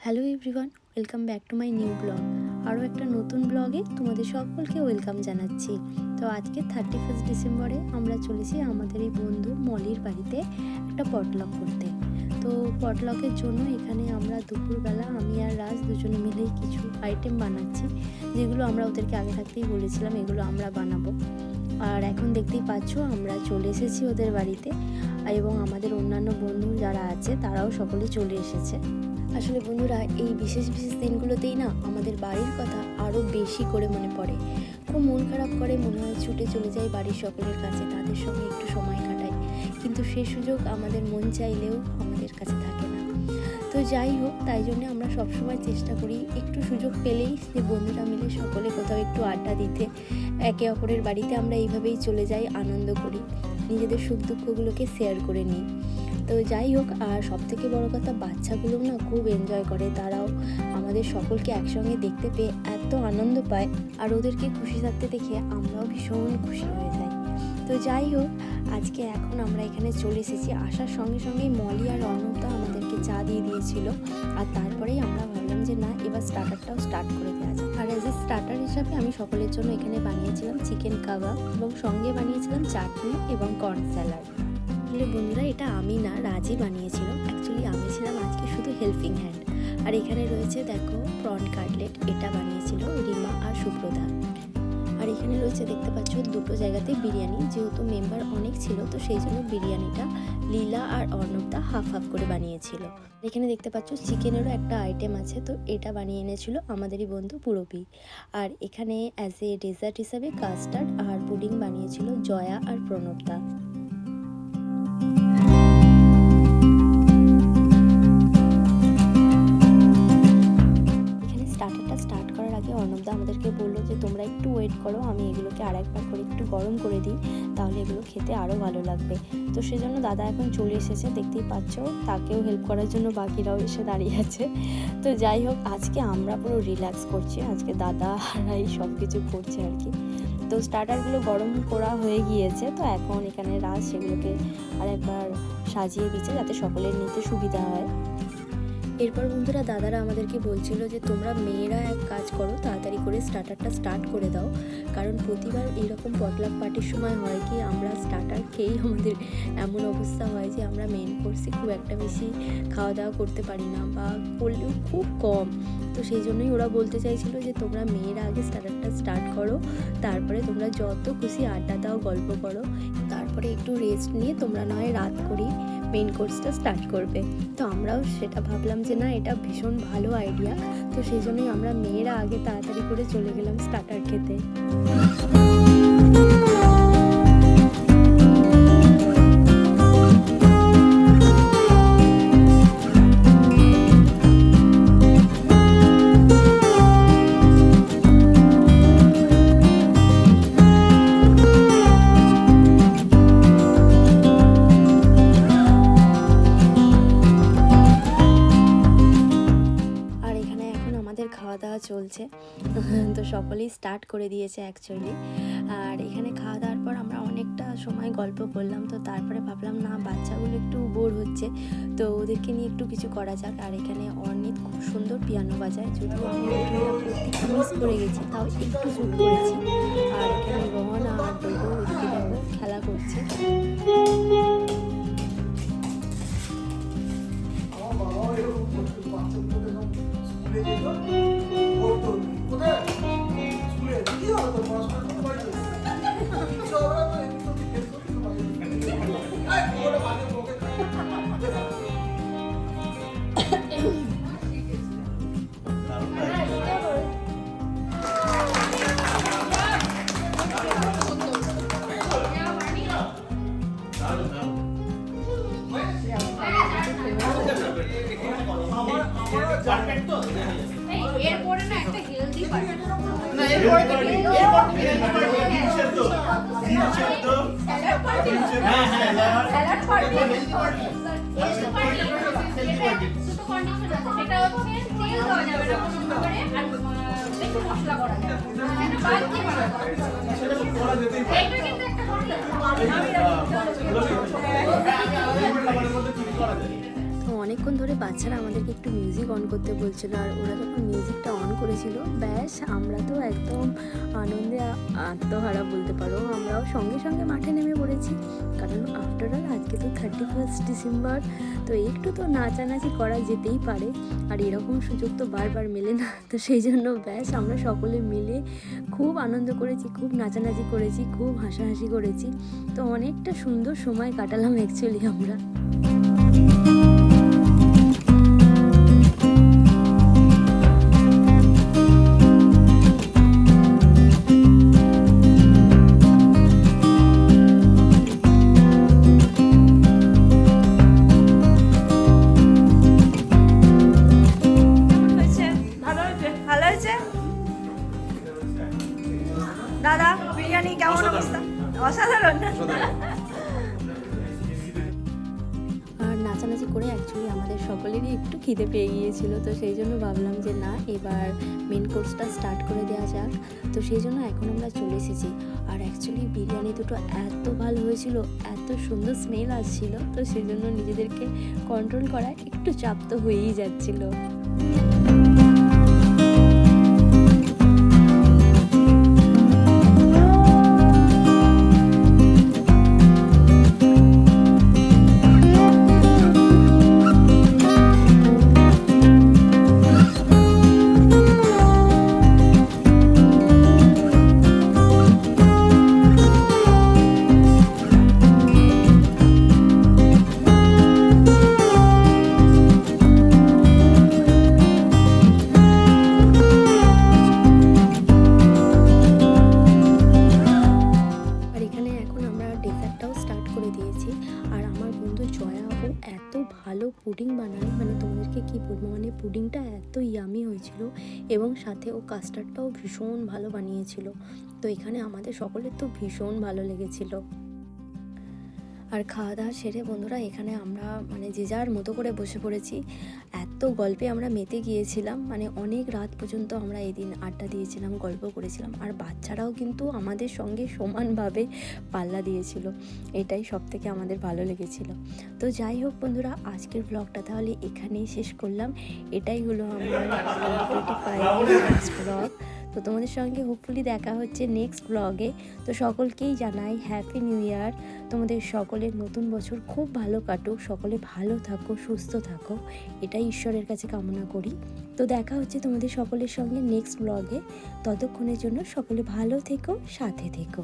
Hello everyone, welcome back to my new blog. আরও একটা নতুন ব্লগে তোমাদের সকলকে ওয়েলকাম জানাচ্ছি। তো আজকে 31 ডিসেম্বরে আমরা চলেছি আমাদের এই বন্ধু মলির বাড়িতে একটা পটলক করতে। তো পটলকের জন্য এখানে আমরা দুপুরবেলা আমি আর রাজ দুজনে মিলেই কিছু আইটেম বানাচ্ছি, যেগুলো আমরা ওদেরকে আগে থাকতেই বলেছিলাম এগুলো আমরা বানাবো। আর এখন দেখতেই পাচ্ছ আমরা চলে এসেছি ওদের বাড়িতে, এবং আমাদের অন্যান্য বন্ধু যারা আছে তারাও সকলে চলে এসেছে। আসলে বন্ধুরা, এই বিশেষ বিশেষ দিনগুলোতেই না আমাদের বাড়ির কথা আরও বেশি করে মনে পড়ে। খুব মন খারাপ করে, মনে হয় ছুটে চলে যাই বাড়ির সকলের কাছে, তাদের সঙ্গে একটু সময় কাটাই, কিন্তু সে সুযোগ আমাদের মন চাইলেও আমাদের কাছে থাকে না। তো যাই হোক, তাই জন্য আমরা সবসময় চেষ্টা করি একটু সুযোগ পেলেই যে বন্ধুরা মিলে সকলে কোথাও একটু আড্ডা দিতে, একে অপরের বাড়িতে আমরা এইভাবেই চলে যাই, আনন্দ করি, নিজেদের সুখ দুঃখগুলোকে শেয়ার করে নিই। তো যাই হোক, আর সবথেকে বড় কথা, বাচ্চাগুলো না খুব এনজয় করে, তারাও আমাদের সকলকে একসঙ্গে দেখতে পেয়ে এত আনন্দ পায়, আর ওদেরকে খুশি থাকতে দেখে আমরাও ভীষণ খুশি হয়ে যাই। তো যাই হোক, আজকে এখন আমরা এখানে চলে এসেছি। আসার সঙ্গে সঙ্গেই মলি আর অর্ণবদা আমাদেরকে চা দিয়ে দিয়েছিল, আর তারপরেই আমরা ভাবলাম যে না, এবার স্টার্টারটাও স্টার্ট করে দেওয়া যায়। আর এজ এ স্টার্টার হিসাবে আমি সকলের জন্য এখানে বানিয়েছিলাম চিকেন কাবাব, এবং সঙ্গে বানিয়েছিলাম চাটনি এবং কর্ন স্যালাড। বন্ধুরা, এটা আমি না, রাজি বানিয়েছিল। অ্যাকচুয়ালি আমি ছিলাম আজকে শুধু হেল্পিং হ্যান্ড। আর এখানে রয়েছে দেখো প্রন কাটলেট, এটা বানিয়েছিল রিমা আর সুব্রতা। আর এখানে রয়েছে দেখতে পাচ্ছ দুটো জায়গাতেই বিরিয়ানি, যেহেতু মেম্বার অনেক ছিল তো সেই জন্য বিরিয়ানিটা লীলা আর অর্ণবদা হাফ হাফ করে বানিয়েছিল। এখানে দেখতে পাচ্ছ চিকেনেরও একটা আইটেম আছে, তো এটা বানিয়ে এনেছিল আমাদেরই বন্ধু পুরবি। আর এখানে অ্যাজ এ ডেজার্ট হিসাবে কাস্টার্ড আর পুডিং বানিয়েছিল জয়া আর প্রণবদা। অর্ণবদা আমাদেরকে বললো যে তোমরা একটু ওয়েট করো, আমি এগুলোকে আর একবার করে একটু গরম করে দিই, তাহলে এগুলো খেতে আরও ভালো লাগবে। তো সেজন্য দাদা এখন চলে এসেছে, দেখতেই পাচ্ছ, তাকেও হেল্প করার জন্য বাকিরাও এসে দাঁড়িয়ে আছে। তো যাই হোক, আজকে আমরা পুরো রিল্যাক্স করছি, আজকে দাদারাই সব কিছু করছে আর কি। তো স্টার্টারগুলো গরম করা হয়ে গিয়েছে, তো এখন এখানে রাজ সেগুলোকে আর একবার সাজিয়ে দিচ্ছে যাতে সকলের নিতে সুবিধা হয়। এরপর বন্ধুরা, দাদারা আমাদেরকে বলছিল যে তোমরা মেয়েরা এক কাজ করো, তাড়াতাড়ি করে স্টার্টারটা স্টার্ট করে দাও, কারণ প্রতিবার এইরকম পটলাক পার্টির সময় হয় কি, আমরা স্টার্টার খেয়েই আমাদের এমন অবস্থা হয় যে আমরা মেন কোর্সে খুব একটা বেশি খাওয়া দাওয়া করতে পারি না, বা করলেও খুব কম। তো সেই জন্যই ওরা বলতে চাইছিল যে তোমরা মেয়েরা আগে স্টার্টারটা স্টার্ট করো, তারপরে তোমরা যত খুশি আড্ডা দাও, গল্প করো, তারপরে একটু রেস্ট নিয়ে তোমরা নয় রাত করি মেইন কোর্সটা স্টার্ট করবে। তো আমরাও সেটা ভাবলাম যে না, এটা ভীষণ ভালো আইডিয়া। তো সেই জন্যই আমরা মেয়েরা আগে তাড়াতাড়ি করে চলে গেলাম স্টার্টার খেতে। খাওয়া দাওয়া চলছে, তো সকলেই স্টার্ট করে দিয়েছে অ্যাকচুয়ালি। আর এখানে খাওয়া দাওয়ার পর আমরা অনেকটা সময় গল্প করলাম, তো তারপরে ভাবলাম না, বাচ্চাগুলো একটু বোর হচ্ছে, তো ওদেরকে নিয়ে একটু কিছু করা যাক। আর এখানে অর্ণিত খুব সুন্দর পিয়ানো বাজায়, যদিও আমি মিস করে গেছি, তাও একটু যোগ করেছি। আর এখানে রোহন আর ডোগো ওদিকে দেখো খেলা করছে। এরপরে না একটা হেলদি পার্টি, না এরপরে তো স্যালাড পার্টি, হ্যাঁ salad party, healthy party, healthy party, দুটো কন্ডিশন আছে। সেটা হচ্ছে তেল দেওয়া যাবে না কোনো খাবারে, আর বেশি মশলা করা যাবে না, এটা বাদ দিয়ে বানাবো, সেটা তো করা যেতেই পারে। এটা কিন্তু একটা কন্ডিশন, আমি অনেকক্ষণ ধরে বাচ্চারা আমাদেরকে একটু মিউজিক অন করতে বলছিল, আর ওরা যখন মিউজিকটা অন করেছিল ব্যাস আমরা তো একদম আনন্দে আত্মহারা বলতে পারো। আমরাও সঙ্গে সঙ্গে মাঠে নেমে পড়েছি, কারণ আফটার অল আজকে তো 31 ডিসেম্বর, তো একটু তো নাচানাচি করা যেতেই পারে, আর এরকম সুযোগ তো বারবার মেলে না। তো সেই জন্য ব্যাস আমরা সকলে মিলে খুব আনন্দ করেছি, খুব নাচানাচি করেছি, খুব হাসাহাসি করেছি। তো অনেকটা সুন্দর সময় কাটালাম অ্যাকচুয়ালি আমরা। দাদা বিরিয়ানি কেমন অবস্থা? অসাধারণ। আর নাচানাচি করে অ্যাকচুয়ালি আমাদের সকলেরই একটু খিদে পেয়ে গিয়েছিল, তো সেই জন্য ভাবলাম যে না, এবার মেন কোর্সটা স্টার্ট করে দেওয়া যাক। তো সেই জন্য এখন আমরা চলে এসেছি। আর অ্যাকচুয়ালি বিরিয়ানি দুটো এত ভালো হয়েছিল, এত সুন্দর স্মেল আসছিল, তো সেই জন্য নিজেদেরকে কন্ট্রোল করা একটু চাপ তো হয়েই যাচ্ছিলো। আর আমার বন্ধু জয়া ও এত ভালো পুডিং বানায়, মানে তোমাদেরকে কি বলবো, মানে পুডিংটা এত ইয়ামি হয়েছিল, এবং সাথে ও কাস্টার্ডটাও ভীষণ ভালো বানিয়েছিল। তো এখানে আমাদের সকলের তো ভীষণ ভালো লেগেছিল। আর খাওয়া দাওয়া সেরে বন্ধুরা এখানে আমরা মানে যে যার মতো করে বসে পড়েছি। এত গল্পে আমরা মেতে গিয়েছিলাম, মানে অনেক রাত পর্যন্ত আমরা এদিন আড্ডা দিয়েছিলাম, গল্প করেছিলাম, আর বাচ্চারাও কিন্তু আমাদের সঙ্গে সমানভাবে পাল্লা দিয়েছিল। এটাই সব থেকে আমাদের ভালো লেগেছিল। তো যাই হোক বন্ধুরা, আজকের ব্লগটা তাহলে এখানেই শেষ করলাম। এটাই হলো আমার 25 ব্লগ। তো তোমাদের সঙ্গে হোপফুলি দেখা হচ্ছে নেক্সট ব্লগে। তো সকলকেই জানাই হ্যাপি নিউ ইয়ার। তোমাদের সকলের নতুন বছর খুব ভালো কাটুক, সকলে ভালো থাকো, সুস্থ থাকো, এটাই ঈশ্বরের কাছে কামনা করি। তো দেখা হচ্ছে তোমাদের সকলের সঙ্গে নেক্সট ব্লগে। ততক্ষণের জন্য সকলে ভালো থেকো, সাথে থেকো।